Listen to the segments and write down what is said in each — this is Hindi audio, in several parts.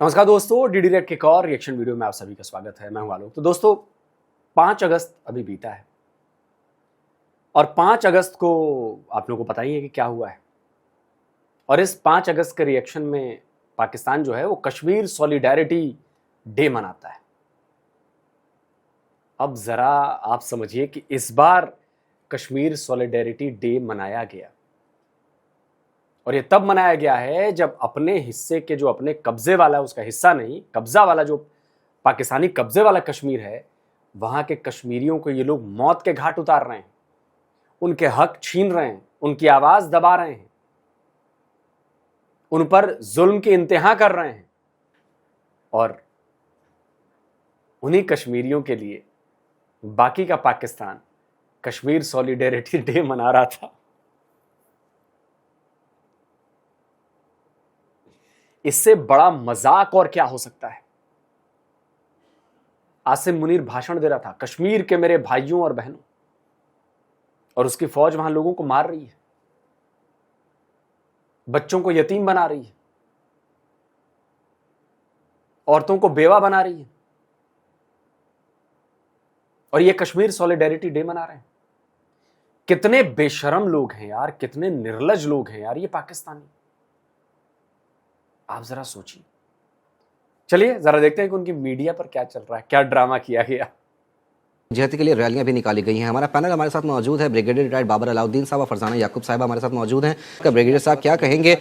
नमस्कार दोस्तों, डीडी रेड के एक और रिएक्शन वीडियो में आप सभी का स्वागत है। मैं हूं आलोक। तो दोस्तों 5 अगस्त अभी बीता है और 5 अगस्त को आप लोगों को पता ही है कि क्या हुआ है। और इस 5 अगस्त के रिएक्शन में पाकिस्तान जो है वो कश्मीर सॉलिडेरिटी डे मनाता है। अब जरा आप समझिए कि इस बार कश्मीर सॉलिडेरिटी डे मनाया गया और ये तब मनाया गया है जब अपने हिस्से के जो अपने कब्जे वाला, उसका हिस्सा नहीं, कब्जा वाला जो पाकिस्तानी कब्जे वाला कश्मीर है, वहां के कश्मीरियों को ये लोग मौत के घाट उतार रहे हैं, उनके हक छीन रहे हैं, उनकी आवाज दबा रहे हैं, उन पर जुल्म की इंतहा कर रहे हैं। और उन्हीं कश्मीरियों के लिए बाकी का पाकिस्तान कश्मीर सॉलिडेरिटी डे मना रहा था। इससे बड़ा मजाक और क्या हो सकता है। आसिम मुनीर भाषण दे रहा था, कश्मीर के मेरे भाइयों और बहनों, और उसकी फौज वहां लोगों को मार रही है, बच्चों को यतीम बना रही है, औरतों को बेवा बना रही है, और ये कश्मीर सॉलिडेरिटी डे मना रहे हैं। कितने बेशरम लोग हैं यार, कितने निर्लज लोग हैं यार ये पाकिस्तानी। आप जरा सोचिए। चलिए जरा देखते हैं कि उनकी मीडिया पर क्या चल रहा है, क्या ड्रामा किया गया। जहती के लिए रैलियां भी निकाली गई हैं। हमारा पैनल हमारे साथ मौजूद है ब्रिगेडियर रिटायर्ड बाबर अलाउद्दीन साहब और फरजाना याकूब साहिबा हमारे साथ मौजूद हैं। ब्रिगेडियर साहब क्या कहेंगे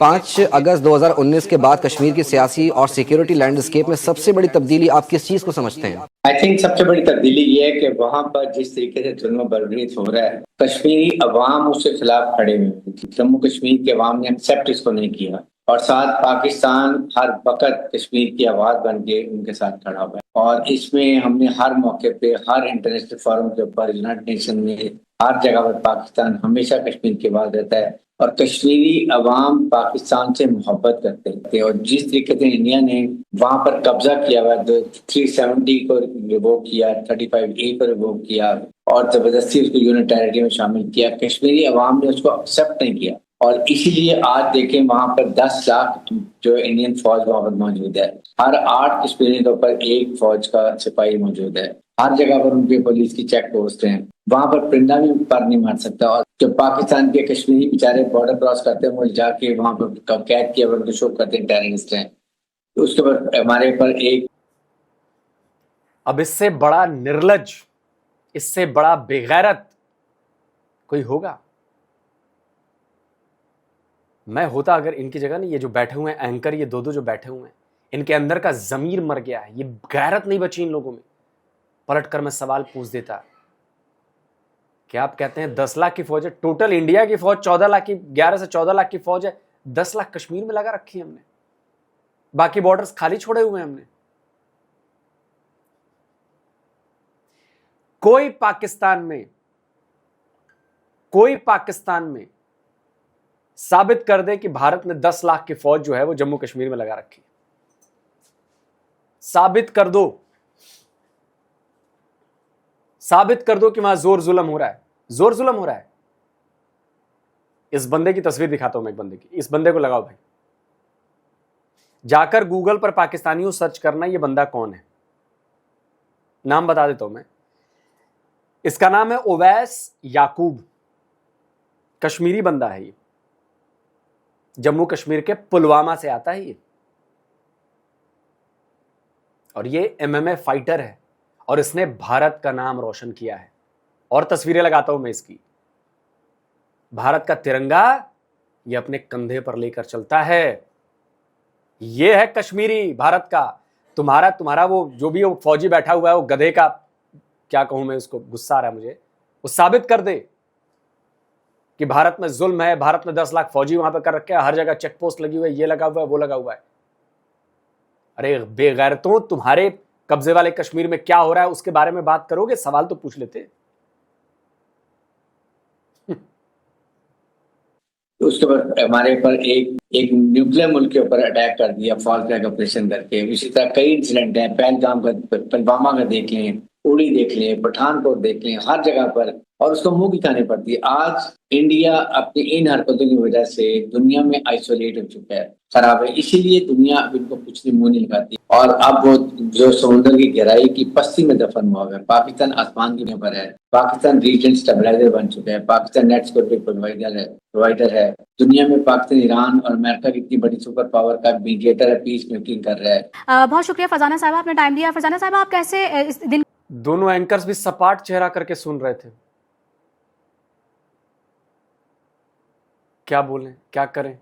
5 अगस्त 2019 के बाद कश्मीर की सियासी और सिक्योरिटी लैंडस्केप में सबसे बड़ी तब्दीली आप किस चीज को समझते हैं? आई थिंक सबसे बड़ी तब्दीली ये है कि वहाँ पर जिस तरीके से जुल्म बर्बरीत हो रहा है, कश्मीरी अवाम उसके खिलाफ खड़े हुए हैं। जम्मू कश्मीर के अवाम ने एक्सेप्ट इसको नहीं किया और साथ पाकिस्तान हर वक्त कश्मीर की आवाज बन के उनके साथ खड़ा हुआ है। और इसमें हमने हर मौके पे, हर इंटरनेशनल फोरम के ऊपर, यूनाइटेड नेशन में, हर जगह पर पाकिस्तान हमेशा कश्मीर की आवाज रहता है। और कश्मीरी अवाम पाकिस्तान से मोहब्बत करते हैं और जिस तरीके से इंडिया ने वहां पर कब्जा किया हुआ, 370 को रिवोक किया, 35A को रिवोक किया और जबरदस्ती उसको यूनिट टेरिटरी में शामिल किया, कश्मीरी अवाम ने उसको एक्सेप्ट नहीं किया। और इसीलिए आज देखें वहां पर 10 लाख जो इंडियन फौज वहां पर मौजूद है, हर 8 कश्मीरी के ऊपर एक फौज का सिपाही मौजूद है, हर जगह पर उनके पुलिस की चेक पोस्ट हैं, वहां पर परिंदा भी पर नहीं मार सकता। और जो पाकिस्तान के कश्मीरी बेचारे बॉर्डर क्रॉस करते हैं, वो जाके वहां पर कैद किया उनको शो करते हैं टेररिस्ट हैं, तो उसके बाद हमारे ऊपर एक। अब इससे बड़ा निर्लज, इससे बड़ा बेगैरत कोई होगा? मैं होता अगर इनकी जगह, नहीं ये जो बैठे हुए हैं एंकर, ये दो जो बैठे हुए हैं, इनके अंदर का जमीर मर गया है, ये गैरत नहीं बची इन लोगों में। पलटकर मैं सवाल पूछ देता, क्या आप कहते हैं 10 लाख की फौज है? टोटल इंडिया की फौज 14 लाख की, 11 से 14 लाख की फौज है, 10 लाख कश्मीर में लगा रखी है हमने, बाकी बॉर्डर्स खाली छोड़े हुए हैं हमने। कोई पाकिस्तान में साबित कर दे कि भारत ने 10 लाख की फौज जो है वो जम्मू कश्मीर में लगा रखी। साबित कर दो कि वहां जोर जुल्म हो रहा है। इस बंदे की तस्वीर दिखाता हूं मैं, एक बंदे की, इस बंदे को लगाओ भाई, जाकर गूगल पर पाकिस्तानियों सर्च करना ये बंदा कौन है। नाम बता देता हूं मैं, इसका नाम है ओवैस याकूब, कश्मीरी बंदा है ये, जम्मू कश्मीर के पुलवामा से आता है ये, और ये MMA फाइटर है और इसने भारत का नाम रोशन किया है। और तस्वीरें लगाता हूं मैं इसकी, भारत का तिरंगा ये अपने कंधे पर लेकर चलता है। ये है कश्मीरी भारत का। तुम्हारा वो जो भी वो फौजी बैठा हुआ है, वो गधे का, क्या कहूं मैं उसको, गुस्सा आ रहा है मुझे, वो साबित कर दे कि भारत में जुल्म है, भारत में 10 लाख फौजी वहां पे कर रखे हैं, हर जगह चेक पोस्ट लगी हुई है, ये लगा हुआ है, वो लगा हुआ है। अरे बेगैरतों, तुम्हारे कब्जे वाले कश्मीर में क्या हो रहा है उसके बारे में बात करोगे? सवाल तो पूछ लेते। उसके बाद हमारे ऊपर एक न्यूक्लियर मुल्क के ऊपर अटैक कर दिया, फॉल फ्लैग ऑपरेशन करके। इसी तरह कई इंसिडेंट हैं, पहलगाम का, पुलवामा का देख लें, उड़ी देख लें, पठानकोट देख लें, हर जगह पर, और उसको मुंह की खानी पड़ती है। आज इंडिया अपनी इन हरकतों की वजह से दुनिया में आइसोलेट हो चुका है, खराब है। इसीलिए दुनिया अब इनको कुछ नहीं, मुंह नहीं लगाती। और अब वो जो समुद्र की गहराई की पस्ती में दफन हुआ है, पाकिस्तान आसमान के ऊपर है, पाकिस्तान रीजन स्टेबलाइजर बन चुका है, पाकिस्तान नेट सिक्योरिटी प्रोवाइडर है। दुनिया में पाकिस्तान, ईरान और अमेरिका की इतनी बड़ी सुपर पावर का मीडिएटर है, पीस मेकिंग कर रहा है। बहुत शुक्रिया फरजाना साहब, आपने टाइम दिया। फरजाना साहब, आप कैसे इस दिन दोनों एंकर्स भी सपाट चेहरा करके सुन रहे थे। क्या बोलें, क्या करें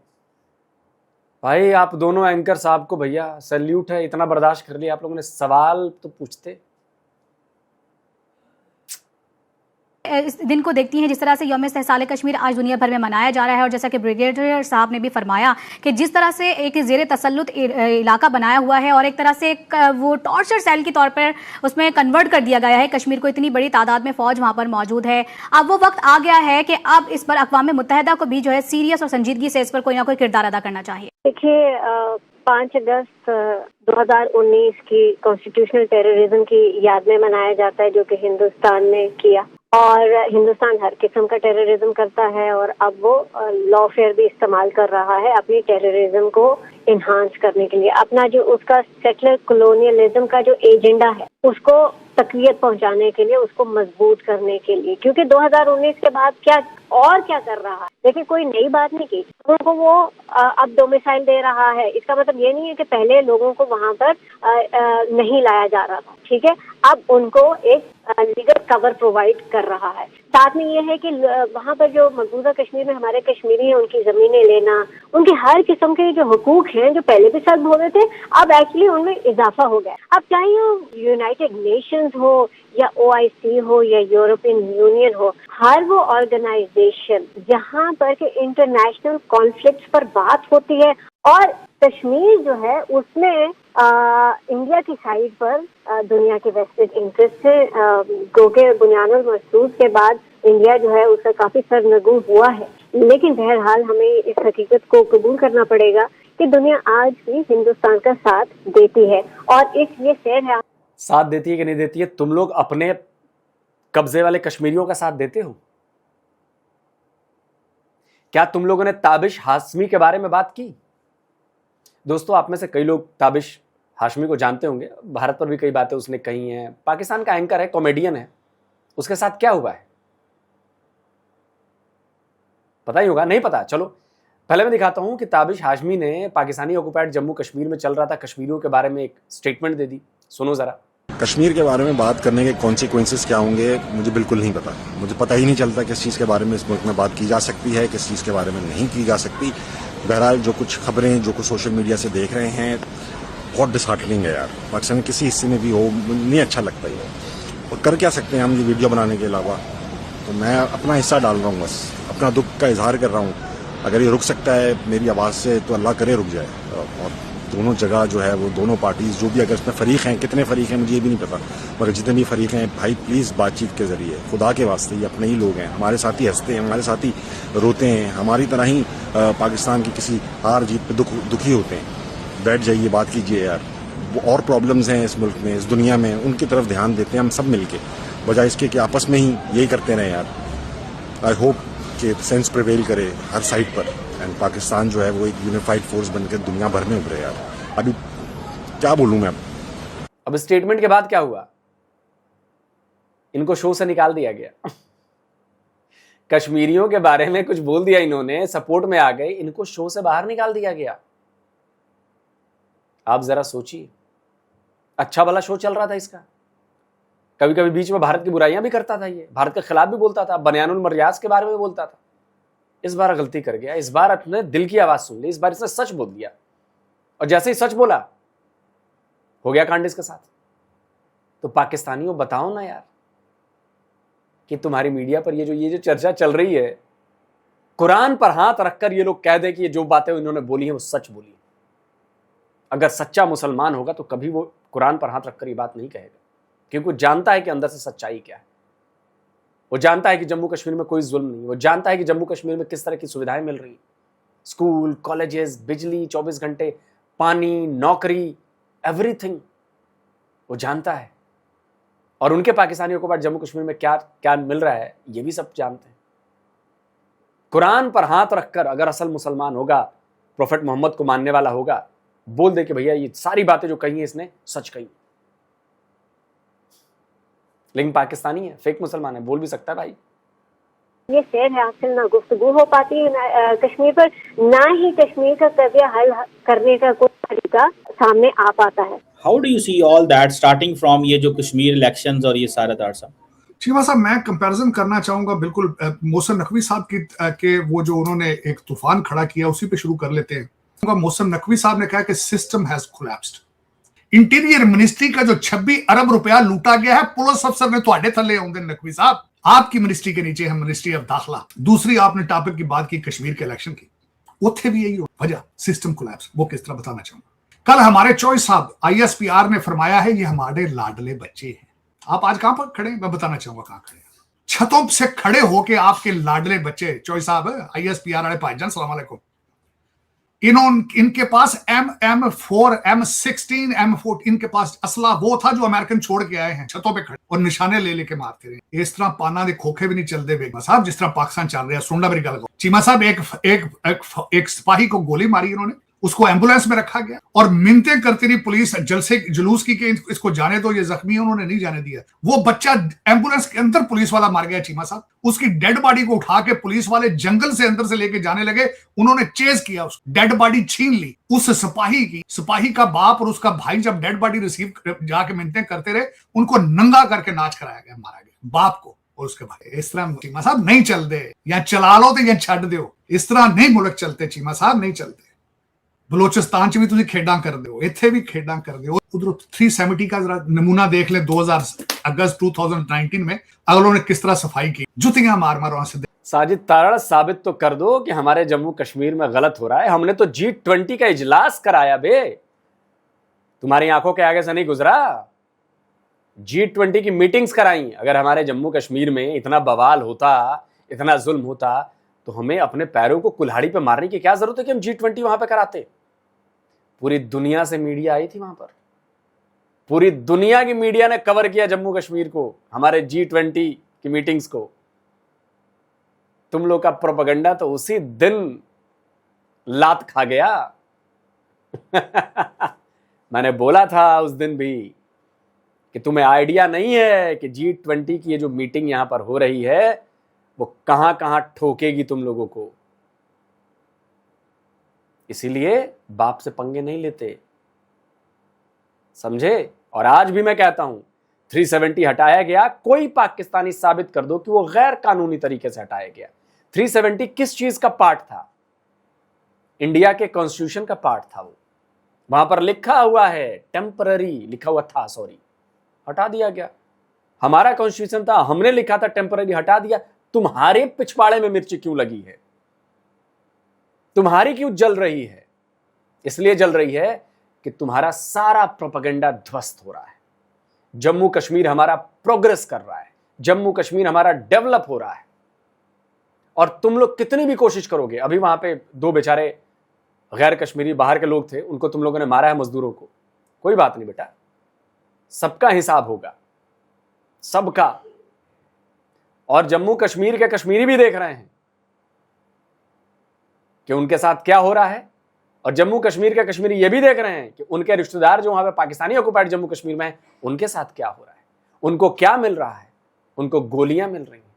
भाई। आप दोनों एंकर साहब को भैया सैल्यूट है, इतना बर्दाश्त कर लिया आप लोगों ने। सवाल तो पूछते। इस दिन को देखती हैं जिस तरह से यौम इस्तेहसाल कश्मीर आज दुनिया भर में मनाया जा रहा है, और जैसा कि ब्रिगेडियर साहब ने भी फरमाया कि जिस तरह से एक ज़ेर तसल्लुत इलाका बनाया हुआ है और एक तरह से वो टॉर्चर सेल के तौर पर उसमें कन्वर्ट कर दिया गया है कश्मीर को, इतनी बड़ी तादाद में फ़ौज वहाँ पर मौजूद है। अब वो वक्त आ गया है कि अब इस पर अक़वाम मुत्तहिदा को भी जो है सीरियस और संजीदगी से इस पर कोई ना कोई किरदार अदा करना चाहिए। देखिए, 5 अगस्त 2019 की कॉन्स्टिट्यूशनल टेररिज्म की याद में मनाया जाता है, जो कि हिंदुस्तान ने किया। और हिंदुस्तान हर किस्म का टेररिज्म करता है, और अब वो लॉफेयर भी इस्तेमाल कर रहा है अपनी टेररिज्म को इन्हांस करने के लिए। अपना जो उसका सेटलर कॉलोनियलिज्म का जो एजेंडा है उसको तकवीत पहुंचाने के लिए, उसको मजबूत करने के लिए। क्योंकि 2019 के बाद क्या कर रहा है, देखिए कोई नई बात नहीं की उनको। वो अब डोमिसाइल दे रहा है। इसका मतलब ये नहीं है कि पहले लोगों को वहां पर नहीं लाया जा रहा था, ठीक है। अब उनको एक लीगल कवर प्रोवाइड कर रहा है। साथ में ये है कि वहाँ पर जो मौजूदा कश्मीर में हमारे कश्मीरी हैं, उनकी जमीनें लेना, उनके हर किस्म के जो हुकूक हैं जो पहले भी सल्ब हो रहे थे, अब एक्चुअली उनमें इजाफा हो गया। अब चाहे वो यूनाइटेड नेशंस हो या OIC हो या यूरोपियन यूनियन हो, हर वो ऑर्गेनाइजेशन जहाँ पर के इंटरनेशनल कॉन्फ्लिक्ट्स पर बात होती है, और कश्मीर जो है उसमें इंडिया की साइड पर दुनिया के वेस्टेड इंटरेस्ट है, क्योंकि बुनियानुल मरसूद के बाद इंडिया जो है उसका काफी सरनगू हुआ है। लेकिन बहरहाल हमें इस हकीकत को कबूल करना पड़ेगा कि दुनिया आज भी हिंदुस्तान का साथ देती है, और एक ये शेर है। साथ देती है कि नहीं देती है? तुम लोग अपने कब्जे वाले कश्मीरियों का साथ देते हो? क्या तुम लोगों ने ताबिश हाशमी के बारे में बात की? दोस्तों, आप में से कई लोग ताबिश हाशमी को जानते होंगे। भारत पर भी कई बातें उसने कही हैं। पाकिस्तान का एंकर है, कॉमेडियन है। उसके साथ क्या हुआ है पता ही होगा, नहीं पता? चलो पहले मैं दिखाता हूं कि ताबिश हाशमी ने पाकिस्तानी ऑक्युपाइड जम्मू कश्मीर में चल रहा था कश्मीरियों के बारे में एक स्टेटमेंट दे दी। सुनो जरा। कश्मीर के बारे में बात करने के कॉन्सिक्वेंसेस क्या होंगे मुझे बिल्कुल नहीं पता। मुझे पता ही नहीं चलता किस चीज़ के बारे में इस मुल्क में बात की जा सकती है, किस चीज़ के बारे में नहीं की जा सकती। बहरहाल जो कुछ खबरें, जो कुछ सोशल मीडिया से देख रहे हैं, बहुत डिसहार्टनिंग है यार। पाकिस्तान किसी हिस्से में भी हो, नहीं अच्छा लगता ये। और कर क्या सकते हैं हम ये वीडियो बनाने के अलावा? तो मैं अपना हिस्सा डाल रहा हूँ, बस अपना दुख का इजहार कर रहा हूँ। अगर ये रुक सकता है मेरी आवाज़ से तो अल्लाह करे रुक जाए। और दोनों जगह जो है वो दोनों पार्टीज जो भी अगर इसमें फरीक हैं, कितने फरीक हैं मुझे ये भी नहीं पता, मगर जितने भी फरीक हैं भाई प्लीज़ बातचीत के ज़रिए, खुदा के वास्ते, ये अपने ही लोग हैं, हमारे साथ ही हंसते हैं, हमारे साथ ही रोते हैं, हमारी तरह ही पाकिस्तान की किसी हार जीत पे दुखी होते हैं। बैठ जाइए, बात कीजिए यार। वो और प्रॉब्लम्स हैं इस मुल्क में, इस दुनिया में, उनकी तरफ ध्यान देते हैं हम सब मिलके, बजाय इसके कि आपस में ही यही करते रहें यार। आई होप कि सेंस प्रिवेल करे हर साइड पर, एंड पाकिस्तान जो है वो एक यूनिफाइड फोर्स बनकर दुनिया भर में उभरे यार। अभी क्या बोलूं मैं? अब स्टेटमेंट के बाद क्या हुआ? इनको शो से निकाल दिया गया। कश्मीरियों के बारे में कुछ बोल दिया इन्होंने, सपोर्ट में आ गए, इनको शो से बाहर निकाल दिया गया। आप जरा सोचिए, अच्छा भला शो चल रहा था इसका। कभी कभी बीच में भारत की बुराइयां भी करता था, ये भारत के खिलाफ भी बोलता था, बयानुल मर्याद के बारे में बोलता था। इस बार गलती कर गया, इस बार अपने दिल की आवाज सुन ली, इस बार इसने सच बोल दिया, और जैसे ही सच बोला हो गया कांड इसके साथ। तो पाकिस्तानियों बताओ ना यार कि तुम्हारी मीडिया पर ये जो चर्चा चल रही है, कुरान पर हाथ रखकर ये लोग कह दे कि ये जो बातें इन्होंने बोली हैं वो सच बोली। अगर सच्चा मुसलमान होगा तो कभी वो कुरान पर हाथ रखकर ये बात नहीं कहेगा, क्योंकि वो जानता है कि अंदर से सच्चाई क्या है। वो जानता है कि जम्मू कश्मीर में कोई जुल्म नहीं, वो जानता है कि जम्मू कश्मीर में किस तरह की सुविधाएं मिल रही, स्कूल, कॉलेजेस, बिजली, 24 घंटे, पानी, नौकरी, एवरीथिंग वो जानता है। और उनके पाकिस्तानियों को बाद जम्मू कश्मीर में क्या क्या मिल रहा है ये भी सब जानते हैं। कुरान पर हाथ रखकर अगर असल मुसलमान होगा, प्रोफेट मोहम्मद को मानने वाला होगा, बोल दे कि भैया ये सारी बातें जो कही है इसने सच कही, लेकिन पाकिस्तानी है, फेक मुसलमान है, बोल भी सकता है भाई। ये शेर है, आखिर ना गुफ्तगू हो पाती है कश्मीर पर, ना ही कश्मीर का कब्जा हल करने का कोई तरीका सामने आ पाता है। How do you see all that starting from ये जो कश्मीर इलेक्शंस और ये सारा दारसा? चीमा साहब, मैं कंपैरिजन करना चाहूंगा बिल्कुल मोहसिन नकवी साहब की के वो जो उन्होंने एक तूफान खड़ा किया उसी पे शुरू कर लेते हैं। मोहसिन नकवी साहब ने कहा कि system has collapsed. Interior ministry का जो 26 अरब रुपया लूटा गया है, पुलिस अफसर ने ਤੁਹਾਡੇ थले आउंदे नकवी साहब, आपकी मिनिस्ट्री के नीचे है मिनिस्ट्री ऑफ दाखिला। दूसरी आपने टॉपिक की बात की कश्मीर के इलेक्शन की, उत्थे भी यही वजह सिस्टम कोलैप्स। वो किस तरह बताना चाहूंगा। कल हमारे चॉइस साहब ISPR ने फरमाया है ये हमारे लाडले बच्चे हैं। आप आज कहां पर खड़े, मैं बताना चाहूंगा कहां खड़े। छतों से खड़े होके आपके लाडले बच्चे चॉइस साहब ISPR वाले भाईजान सलाम अलैकुम, इनके पास M4 M16 M4 इनके पास असला वो था जो अमेरिकन छोड़ के आए हैं, छतों पे खड़े और निशाने ले लेके मारते रहे। इस तरह पाना दे खोखे भी नहीं चलते बेगमा साहब जिस तरह पाकिस्तान चल रहा है। सुनना मेरी गल को चीमा साहब, एक सिपाही को गोली मारी इन्होंने, उसको एम्बुलेंस में रखा गया और मिन्नतें करती रही पुलिस जलसे जुलूस की कि इसको जाने दो, ये जख्मी है, उन्होंने नहीं जाने दिया। वो बच्चा एम्बुलेंस के अंदर पुलिस वाला मार गया चीमा साहब। उसकी डेड बॉडी को उठा के पुलिस वाले जंगल से अंदर से लेके जाने लगे, उन्होंने चेज किया, उसकी डेड बॉडी छीन ली उस सिपाही की। सिपाही का बाप और उसका भाई जब डेड बॉडी रिसीव जाके मिन्नतें करते रहे, उनको नंगा करके नाच कराया गया, मारा गया बाप को और उसके भाई। इस तरह चीमा साहब नहीं चलते, या चला लो तो या छड़ दो, इस तरह नहीं मुल्क चलते चीमा साहब, नहीं चलते। बलोचिस्तान च भी तुम खेडां कर दो, इत्थे भी खेडां कर दो। उधर 370 का जरा नमूना देख ले, 2019 में अगलों ने किस तरह सफाई की, जुतियां मार मार वहां से। साजिद तारड़, साबित तो कर दो कि हमारे जम्मू कश्मीर में गलत हो रहा है। हमने तो G20 का इजलास कराया बे, तुम्हारी आंखों के आगे से नहीं गुजरा। G20 की मीटिंग्स कराई। अगर हमारे जम्मू कश्मीर में इतना बवाल होता, इतना जुल्म होता, तो हमें अपने पैरों को कुल्हाड़ी पे मारने की क्या जरूरत है कि हम G20 वहां पे कराते। पूरी दुनिया से मीडिया आई थी वहां पर, पूरी दुनिया की मीडिया ने कवर किया जम्मू कश्मीर को, हमारे G20 की मीटिंग्स को। तुम लोग का प्रोपेगेंडा तो उसी दिन लात खा गया। मैंने बोला था उस दिन भी कि तुम्हें आइडिया नहीं है कि G20 की ये जो मीटिंग यहां पर हो रही है वो कहां कहां ठोकेगी तुम लोगों को। इसीलिए बाप से पंगे नहीं लेते, समझे। और आज भी मैं कहता हूं 370 हटाया गया, कोई पाकिस्तानी साबित कर दो कि वो गैर कानूनी तरीके से हटाया गया। 370 किस चीज का पार्ट था? इंडिया के कॉन्स्टिट्यूशन का पार्ट था। वो वहां पर लिखा हुआ है, टेम्पररी लिखा हुआ था, सॉरी, हटा दिया गया। हमारा कॉन्स्टिट्यूशन था, हमने लिखा था टेम्पररी, हटा दिया। तुम्हारे पिछवाड़े में मिर्ची क्यों लगी है? तुम्हारी क्यों जल रही है? इसलिए जल रही है कि तुम्हारा सारा प्रोपेगेंडा ध्वस्त हो रहा है। जम्मू कश्मीर हमारा प्रोग्रेस कर रहा है, जम्मू कश्मीर हमारा डेवलप हो रहा है, और तुम लोग कितनी भी कोशिश करोगे। अभी वहां पे 2 बेचारे गैर कश्मीरी बाहर के लोग थे, उनको तुम लोगों ने मारा है, मजदूरों को। कोई बात नहीं बेटा, सबका हिसाब होगा, सबका। और जम्मू कश्मीर के कश्मीरी भी देख रहे हैं कि उनके साथ क्या हो रहा है, और जम्मू कश्मीर के कश्मीरी ये भी देख रहे हैं कि उनके रिश्तेदार जो वहां पे पाकिस्तानी ऑक्युपाइड जम्मू कश्मीर में हैं, उनके साथ क्या हो रहा है, उनको क्या मिल रहा है। उनको गोलियां मिल रही हैं,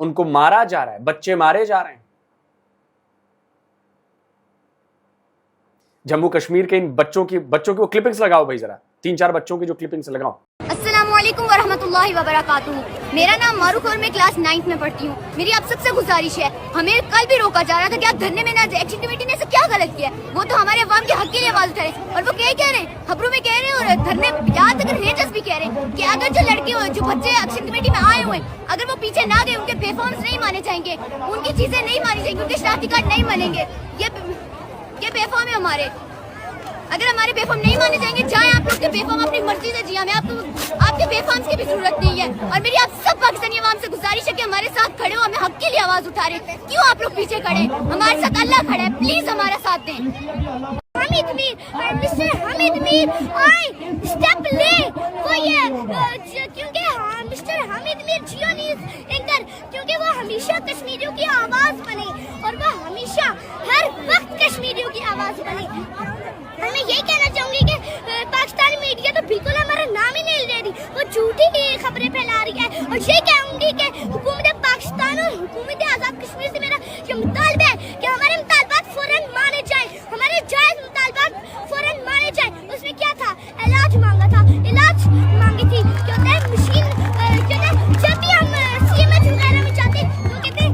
उनको मारा जा रहा है, बच्चे मारे जा रहे हैं। जम्मू कश्मीर के इन बच्चों की वो क्लिपिंग्स लगाओ भाई, जरा 3-4 बच्चों की जो क्लिपिंग्स लगाओ। अस्सलामुअलैकुम वरहमतुल्लाहि वबरकातुहू। मेरा नाम मारूफ और मैं क्लास 9th में पढ़ती हूँ। मेरी आप सबसे गुजारिश है, हमें कल भी रोका जा रहा था कि आप धरने में ना जाए। एक्शन कमेटी ने ऐसा क्या गलत किया? वो तो हमारे अवाम के हक के लिए आवाज उठाए, और वो क्या कह रहे हैं, खबरों में कह रहे हैं और धरने यहाँ तक रेंजर्स भी कह रहे हैं कि अगर जो लड़के हुए, जो बच्चे एक्शन कमेटी में आए हुए, अगर वो पीछे ना गए, उनके बेफॉर्म्स नहीं माने जाएंगे, उनकी चीजें नहीं मानी जाएंगी, उनके शनाख्ती कार्ड नहीं मानेंगे। ये बेफॉर्म है हमारे। अगर हमारे बेफाम नहीं माने जाएंगे, जाए आप लोग के बेफाम अपनी मर्जी से जिया। हमें आपके बेफाम्स की भी जरूरत नहीं है। और मेरी आप सब पाकिस्तानी अवाम से गुजारिश है कि हमारे साथ खड़े हो, हमें हक के लिए आवाज उठा रहे। क्यों आप लोग पीछे खड़े? हमारे साथ अल्लाह खड़ा है, प्लीज हमारा साथ दें। हामिद मीर, मिस्टर हामिद मीर आए स्टेप ले वो ये क्योंकि मिस्टर हामिद मीर जियो न्यूज़ एंकर, क्योंकि वो हमेशा कश्मीरियों की आवाज बने और वो हमेशा हर वक्त कश्मीरियों की आवाज बने। और मैं यही कहना चाहूंगी कि पाकिस्तानी मीडिया तो बिल्कुल हमारा नाम ही नहीं ले रही, वो झूठी खबरें फैला रही है। और यही कहूंगी कि हुकूमत पाकिस्तान और हुकूमत आजाद कश्मीर से मेरा ये मुतालबा है कि हमारे मुतालबात फौरन माने जाए, हमारे जायज मुतालबात फौरन माने जाए। उसमें क्या था, इलाज मांगा था, इलाज मांगी थी, क्या होता है मशीन, जब भी हम सीएमएच वगैरह में जाते तो कहते हैं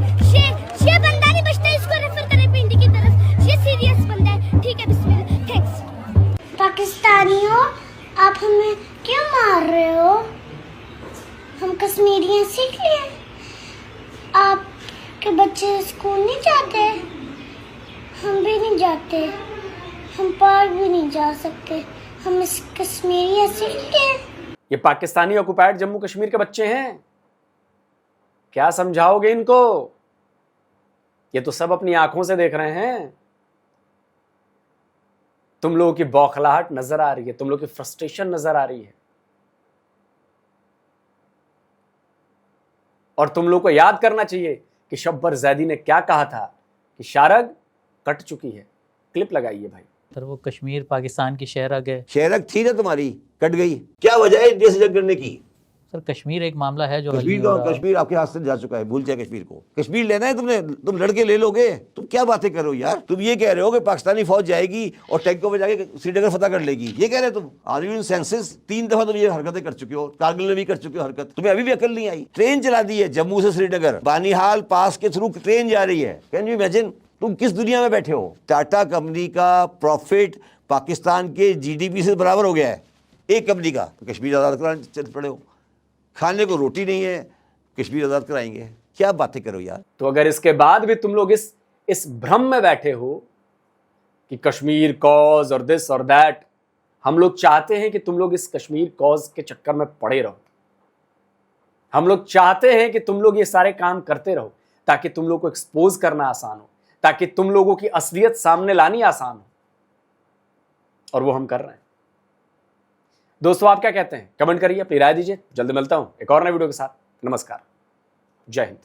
ये बंदा नहीं बचता, इसको रेफर करें पिंडी की तरफ, ये सीरियस बंदा है। ठीक है, बिस्मिल्लाह, थैंक्स। पाकिस्तानियों, आप हमें क्यों मार रहे हो? हम कश्मीरियाँ सीख लिए, आपके बच्चे स्कूल नहीं जाते, हम भी नहीं जाते, हम पार्क भी नहीं जा सकते, हम इस कश्मीरियाँ सीख लिए। ये पाकिस्तानी ऑक्युपाइड जम्मू कश्मीर के बच्चे हैं, क्या समझाओगे इनको? ये तो सब अपनी आंखों से देख रहे हैं। तुम लोगों की बौखलाहट नजर आ रही है, तुम लोगों की फ्रस्ट्रेशन नजर आ रही है, और तुम लोग को याद करना चाहिए कि शब्बर जैदी ने क्या कहा था कि शारग कट चुकी है। क्लिप लगाइए भाई। सर वो कश्मीर पाकिस्तान की शहरग है। शहरक थी ना तुम्हारी, कट गई, क्या वजह है इंडिया से जंग करने की? सर कश्मीर एक मामला है जो कश्मीर आपके हाथ से जा चुका है, भूल जाए कश्मीर को। कश्मीर लेना है तुमने, तुम लड़के ले लोगे। तुम क्या बातें कर रहे हो यार? तुम ये कह रहे हो कि पाकिस्तानी फौज जाएगी और टैंकों में जाके श्रीनगर फतह कर लेगी, ये कह रहे हो तुम? Are you in senses? 3 दफा तुम ये हरकतें कर चुके हो, कारगिल में भी कर चुके हो हरकत, तुम्हें अभी भी अकल नहीं आई। ट्रेन चला दी है जम्मू से श्रीनगर, बानीहाल पास के थ्रू ट्रेन जा रही है। Can you imagine? तुम किस दुनिया में बैठे हो? टाटा कंपनी का प्रॉफिट पाकिस्तान के जीडीपी से बराबर हो गया है, एक कंपनी का। तो कश्मीर आज़ाद कराने चल पड़े हो, खाने को रोटी नहीं है, कश्मीर आज़ाद कराएंगे, क्या बातें करो यार। तो अगर इसके बाद भी तुम लोग इस भ्रम में बैठे हो कि कश्मीर कॉज और दिस और दैट, हम लोग चाहते हैं कि तुम लोग इस कश्मीर कॉज के चक्कर में पड़े रहो। हम लोग चाहते हैं कि तुम लोग ये सारे काम करते रहो ताकि तुम लोग को एक्सपोज करना आसान हो, ताकि तुम लोगों की असलियत सामने लानी आसान हो, और वो हम कर रहे हैं। दोस्तों आप क्या कहते हैं? कमेंट करिए, अपनी राय दीजिए। जल्द मिलता हूं एक और नए वीडियो के साथ। नमस्कार, जय हिंद।